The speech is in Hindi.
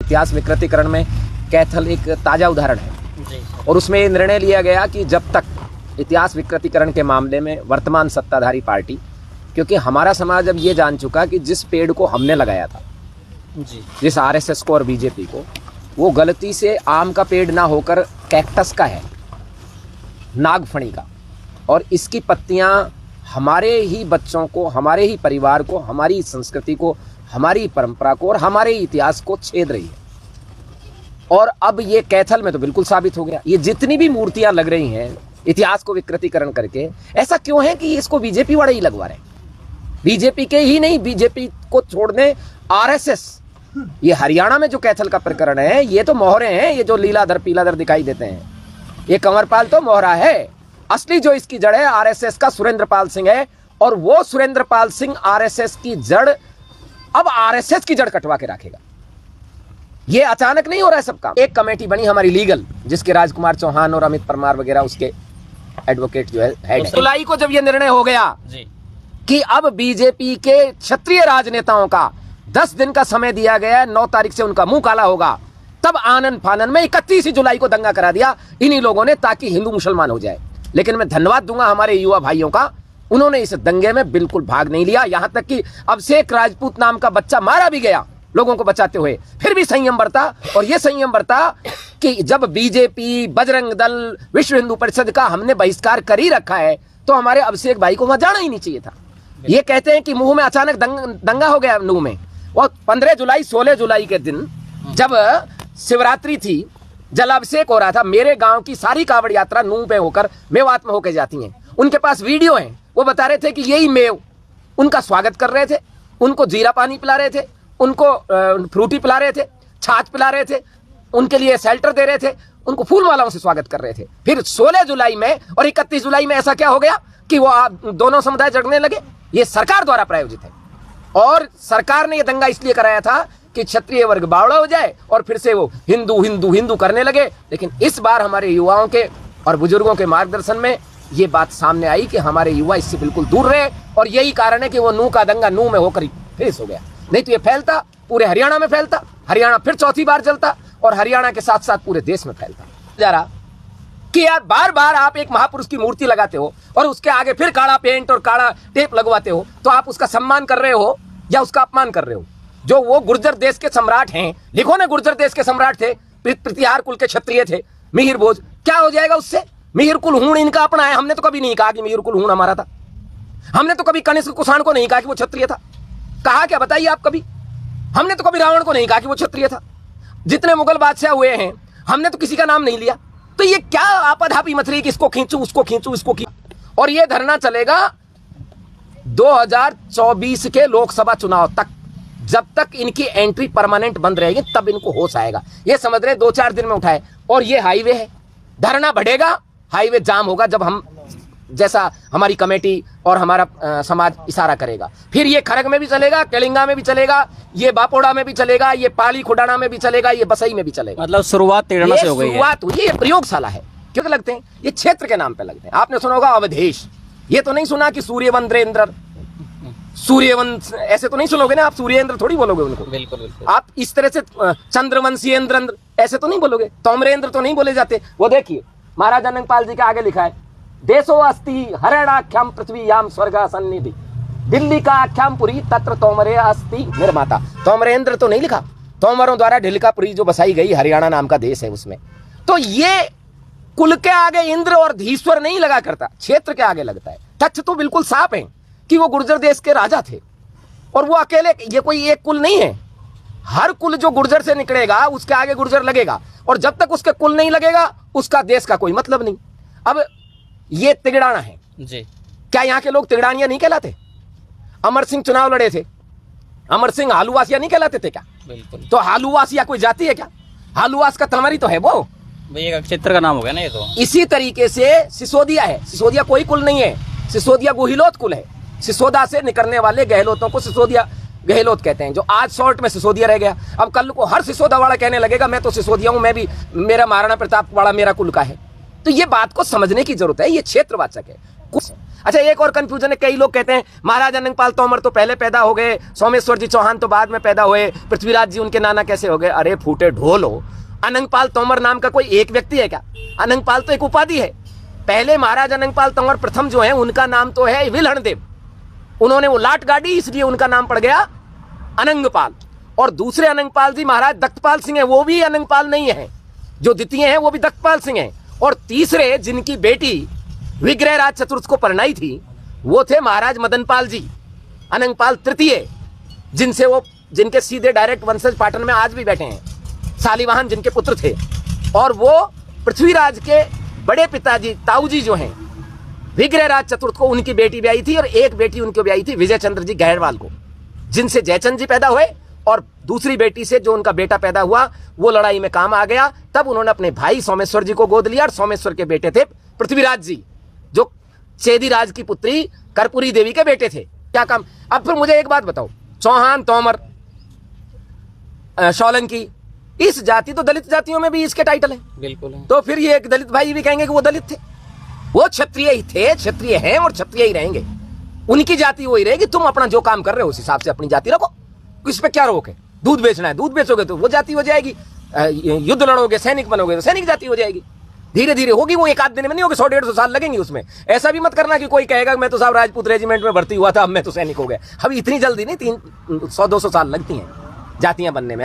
इतिहास विकृतीकरण में कैथल एक ताज़ा उदाहरण है और उसमें ये निर्णय लिया गया कि जब तक इतिहास विकृतीकरण के मामले में वर्तमान सत्ताधारी पार्टी, क्योंकि हमारा समाज अब ये जान चुका कि जिस पेड़ को हमने लगाया था जिस आरएसएस को और बीजेपी को, वो गलती से आम का पेड़ ना होकर कैक्टस का है, नागफणी का, और इसकी पत्तियां हमारे ही बच्चों को, हमारे ही परिवार को, हमारी संस्कृति को, हमारी परंपरा को और हमारे इतिहास को छेद रही है। और अब ये कैथल में तो बिल्कुल साबित हो गया। ये जितनी भी मूर्तियां लग रही हैं इतिहास को विकृतीकरण करके, ऐसा क्यों है कि इसको बीजेपी वाले ही लगवा रहे हैं? बीजेपी के ही नहीं, बीजेपी को छोड़ने आरएसएस, ये हरियाणा में जो कैथल का प्रकरण है, ये तो मोहरे हैं, ये जो लीलाधर पीलाधर दिखाई देते हैं, ये कंवरपाल तो मोहरा है। असली जो इसकी जड़ है आरएसएस का सुरेंद्रपाल सिंह है, और वो सुरेंद्रपाल सिंह आरएसएस की जड़ अब आरएसएस की जड़ कटवा के रखेगा। ये अचानक नहीं हो रहा है सब काम। एक कमेटी बनी हमारी लीगल, जिसके राजकुमार चौहान और अमित परमार वगैरह उसके एडवोकेट जो है हेड है। जुलाई को जब ये निर्णय हो गया कि अब बीजेपी के क्षत्रिय राजनेताओं का 10 दिन का समय दिया गया है, 9 तारीख से उनका मुंह काला होगा, तब आनन फानन में 31 जुलाई को दंगा करा दिया इन्हीं लोगों ने, ताकि हिंदू मुसलमान हो जाए। लेकिन मैं धन्यवाद दूंगा हमारे युवा भाइयों का, उन्होंने इस दंगे में बिल्कुल भाग नहीं लिया। यहां तक कि अभिषेक राजपूत नाम का बच्चा मारा भी गया लोगों को बचाते हुए, फिर भी संयम बरता। और यह संयम बरता कि जब बीजेपी, बजरंग दल, विश्व हिंदू परिषद का हमने बहिष्कार कर ही रखा है, तो हमारे अभिषेक भाई को वहां जाना ही नहीं चाहिए था। ये कहते हैं कि मुंह में अचानक दंगा हो गया मुंह में। और 15 जुलाई 16 जुलाई के दिन जब शिवरात्रि थी, जलाभिषेक हो रहा था, मेरे गांव की सारी कांवड़ यात्रा नूह पे होकर मेवात में होकर जाती हैं। उनके पास वीडियो है, वो बता रहे थे कि यही मेव उनका स्वागत कर रहे थे, उनको जीरा पानी पिला रहे थे, उनको फ्रूटी पिला रहे थे, छाछ पिला रहे थे, उनके लिए शेल्टर दे रहे थे, उनको फूल मालाओं से स्वागत कर रहे थे। फिर 16 जुलाई में और 31 जुलाई में ऐसा क्या हो गया कि वो दोनों समुदाय जगने लगे? ये सरकार द्वारा प्रायोजित है, और सरकार ने ये दंगा इसलिए कराया था कि क्षत्रिय वर्ग बावड़ा हो जाए और फिर से वो हिंदू हिंदू हिंदू करने लगे। लेकिन इस बार हमारे युवाओं के और बुजुर्गों के मार्गदर्शन में ये बात सामने आई कि हमारे युवा इससे बिल्कुल दूर रहे, और यही कारण है कि वो नूह का दंगा नूह में होकर ही फेस हो गया। नहीं तो ये फैलता, पूरे हरियाणा में फैलता, हरियाणा फिर चौथी बार जलता, और हरियाणा के साथ साथ पूरे देश में फैलता जा रहा कि यार बार बार आप एक महापुरुष की मूर्ति लगाते हो और उसके आगे फिर काला पेंट और काला टेप लगवाते हो, तो आप उसका सम्मान कर रहे हो या उसका अपमान कर रहे हो? जो वो गुर्जर देश के सम्राट हैं, लिखो ना, गुर्जर देश के सम्राट थे, प्रतिहार कुल के क्षत्रिय थे, मिहिर भोज, क्या हो जाएगा उससे? मिहिर कुल हूण इनका अपना है। हमने तो कभी नहीं कहा कि मिहिर कुल हूण हमारा था। हमने तो कभी कनिष्क कुषाण को नहीं कहा कि वो क्षत्रिय था। कहा क्या, बताइए आप कभी? हमने तो कभी रावण को नहीं कहा कि वो क्षत्रिय था। जितने मुगल बादशाह हुए हैं, हमने तो किसी का नाम नहीं लिया। तो ये क्या आपाधापी मच रही कि इसको खींचू, उसको खींचू, इसको खींचू? और ये धरना चलेगा 2024 के लोकसभा चुनाव तक। जब तक इनकी एंट्री परमानेंट बंद रहेगी तब इनको होश आएगा। ये समझ रहे 2-4 दिन में उठाए, और ये हाईवे है, धरना बढ़ेगा, हाईवे जाम होगा जब हम जैसा हमारी कमेटी और हमारा समाज इशारा करेगा। फिर ये खरग में भी चलेगा, केलिंगा में भी चलेगा, ये बापोड़ा में भी चलेगा, ये पाली खुडाना में भी चलेगा, ये बसई में भी चलेगा। मतलब शुरुआत तेरना से हो गई है। शुरुआत हुई, ये प्रयोगशाला है। क्यों लगते हैं? ये क्षेत्र के नाम पे लगते हैं। आपने सुना होगा अवधेश, ये तो नहीं सुना कि सूर्यवंद्रेंद्र, सूर्यवंश, ऐसे तो नहीं सुनोगे ना आप, सूर्येंद्र थोड़ी बोलोगे उनको। बिल्कुल बिल्कुल। आप इस तरह से चंद्रवंशीयेंद्र ऐसे तो नहीं बोलोगे, तोमरेंद्र तो नहीं बोले जाते। वो देखिए महाराजा नंगपाल जी के आगे लिखा है, देशो अस्ति हरियाणाख्याम पृथ्वीयाम स्वर्ग सन्निधि, दिल्ली का आख्याम पुरी तत्र तोमरे अस्ति निर्माता। तोमरेंद्र तो नहीं लिखा, तोमरों द्वारा ढिलकापुरी जो बसाई गई हरियाणा नाम का देश है उसमें। तो ये कुल के आगे इंद्र और धीश्वर नहीं लगा करता, क्षेत्र के आगे लगता है। तथ्य तो बिल्कुल साफ है कि वो गुर्जर देश के राजा थे, और वो अकेले, ये कोई एक कुल नहीं है। हर कुल जो गुर्जर से निकलेगा उसके आगे गुर्जर लगेगा, और जब तक उसके कुल नहीं लगेगा उसका देश का कोई मतलब नहीं। अब ये तिगड़ाना है जी, क्या यहाँ के लोग तिगड़ानिया नहीं कहलाते? अमर सिंह चुनाव लड़े थे, अमर सिंह हालूवासिया नहीं कहलाते थे क्या? बिल्कुल। तो हालूवासिया कोई जाति है क्या? हालूवास का तलवारी तो है वो, भैया क्षेत्र का नाम हो गया ना ये तो। इसी तरीके से सिसोदिया है, सिसोदिया कोई कुल नहीं है, सिसोदिया गुहिलोत कुल है। सिसोदा से निकलने वाले गहलोतों को सिसोदिया गहलोत कहते हैं, जो आज शॉर्ट में सिसोदिया रह गया। अब कल को हर सिसोदा वाला कहने लगेगा मैं तो सिसोदिया हूं, मैं भी, मेरा महाराणा प्रताप वाला मेरा कुल का है। तो ये बात को समझने की जरूरत है, ये क्षेत्रवाचक है। अच्छा, एक और कंफ्यूजन है, कई लोग कहते हैं महाराज अनंगपाल तोमर तो पहले पैदा हो गए, सोमेश्वर जी चौहान तो बाद में पैदा हुए, पृथ्वीराज जी उनके नाना कैसे हो गए? अरे फूटे ढोल हो, अनंगपाल तोमर नाम का कोई एक व्यक्ति है क्या? अनंगपाल तो एक उपाधि है। पहले महाराज अनंगपाल तोमर प्रथम जो है उनका नाम तो है विल्हणदेव, उन्होंने वो लाट गाड़ी इसलिए उनका नाम पड़ गया अनंगपाल। और दूसरे अनंगपाल जी महाराज दत्तपाल सिंह है, वो भी अनंगपाल नहीं है, जो द्वितीय हैं वो भी दत्तपाल सिंह हैं। और तीसरे जिनकी बेटी विग्रहराज चतुर्थ को परनाई थी वो थे महाराज मदनपाल जी, अनंगपाल तृतीय, जिनके सीधे डायरेक्ट वंशज पाटन में आज भी बैठे हैं, शालिवाहन जिनके पुत्र थे। और वो पृथ्वीराज के बड़े पिताजी ताऊ जी जो हैं विग्रहराज चतुर्थ को उनकी बेटी ब्याही थी, और एक बेटी उनको ब्याही थी विजय चंद्र जी गहरवाल को, जिनसे जयचंद जी पैदा हुए। और दूसरी बेटी से जो उनका बेटा पैदा हुआ वो लड़ाई में काम आ गया, तब उन्होंने अपने भाई सोमेश्वर जी को गोद लिया, और सोमेश्वर के बेटे थे पृथ्वीराज जी, जो चेदीराज की पुत्री कर्पूरी देवी के बेटे थे। क्या काम? अब फिर मुझे एक बात बताओ, चौहान, तोमर, सोलंकी, इस जाति तो दलित जातियों में भी इसके टाइटल है। बिल्कुल है। तो फिर ये एक दलित भाई भी कहेंगे कि वो दलित थे? वो क्षत्रिय ही थे, क्षत्रिय हैं और क्षत्रिय ही रहेंगे, उनकी जाति वही रहेगी। तुम अपना जो काम कर रहे हो उस हिसाब से अपनी जाति रखो, इस पे क्या रोक है? दूध बेचना है, दूध बेचोगे तो वो जाति हो जाएगी, युद्ध लड़ोगे, सैनिक बनोगे तो सैनिक जाति हो जाएगी। धीरे धीरे होगी, वो एक आध दिन में नहीं होगी, 100-150 साल लगेंगे उसमें। ऐसा भी मत करना कि कोई कहेगा मैं तो साहब राजपूत रेजिमेंट में भर्ती हुआ था, अब मैं तो सैनिक हो गया। अभी इतनी जल्दी नहीं, 100-200 साल लगती हैं जातियां बनने में।